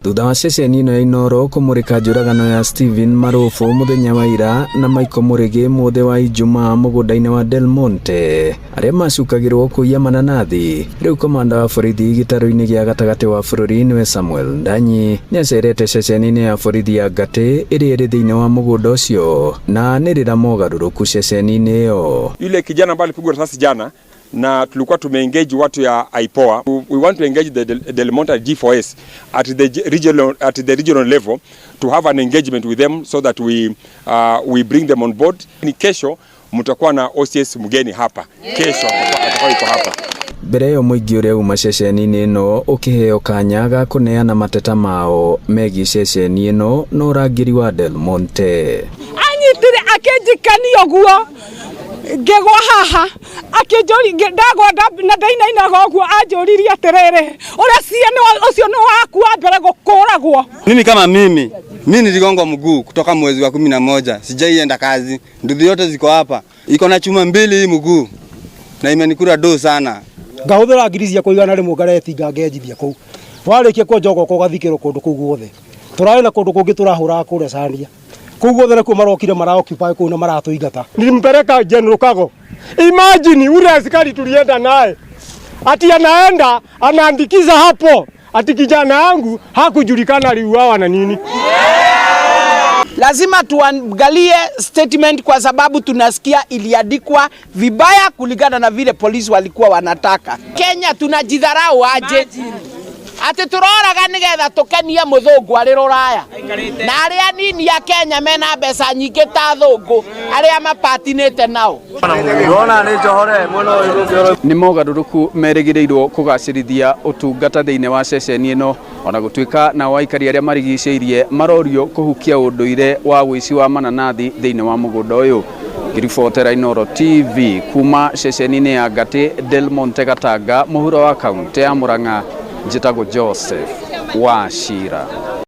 Thutha wa ceceni ino ya Inoro kumurika njuragano ya Stephen Marufu muthenya wa ira na Michael Murigi muthe wa Ijumaa mugunda-ini wa Del Monte aria macukagirwo kuiya mananathi. Riu komanda wa borithi gitaro-ini gia gatagati wa bururi niwe Samuel Ndanyi niacerete ceceni-ini ya borithi ya Ngati iria iri thiini wa mugunda ucio na nirira mogaruruku ceceni-ini iyo. Yule kijana ambaye alipigwa risasi jana na tulikuwa tumeengage watu ya IPOA. We want to engage the Del Monte G4S at the regional level to have an engagement with them so that we bring them on board. Ni kesho mtakuwa na OCS mgeni hapa. Kesho atakuwa yuko hapa. Mbere yo muingi uria uma ceceni-ini ino ukiheo kanya ga kuneana mateta mao megi ceceni ino no urangiri wa Del Monte. Anyitire akenjikanio guo ngegwa haha akinjori ndagwa na ndaina goguo anjuririe atirere uria ciana ucio no wakua mbere gukuragwo. Mimi kama mimi niligongwa mguu kutoka mwezi wa 11, sijaienda kazi. Nduthi yote ziko hapa, iko na chuma 2 hii mguu na imenikura do sana. Ngahuthira ngirisia kuigana rimwe ngareti ngangejithia kuu warikie kwa jogo ko gathikiro kundu kuu guothe turari na kundu kungi turahura kuria Sania kuu guothe na ku marokire maraoccupy kuu na maratuingata. Nilimpeleka General Kago. Imagine ule askari tulienda naye ati anaenda anaandikiza hapo ati kijana yangu hakujulikana aliuawa na nini. Lazima tuangalie statement kwa sababu tunasikia iliandikwa vibaya kulingana na vile polisi walikuwa wanataka. Kenya tunajidharau aje? Ati turoraga nigetha tukenie muthungu ari ruraya na aria nini ya Kenya mena mbeca nyingi ta thungu aria mapatinite nao. Ni mogaruruku merigireirwo kugacirithia utungata thiini wa ceceni ino ona gutuika na waikari aria marigiceirie marorio kuhukia unduire wa wici wa mananathi thiini wa mugunda uyu. Ngiribotera Inoro TV kuma ceceni-ini ya Ngati Del Monte Gatanga muhuro wa kaunti ya Murang'a. Njitagwo Joseph Wachira.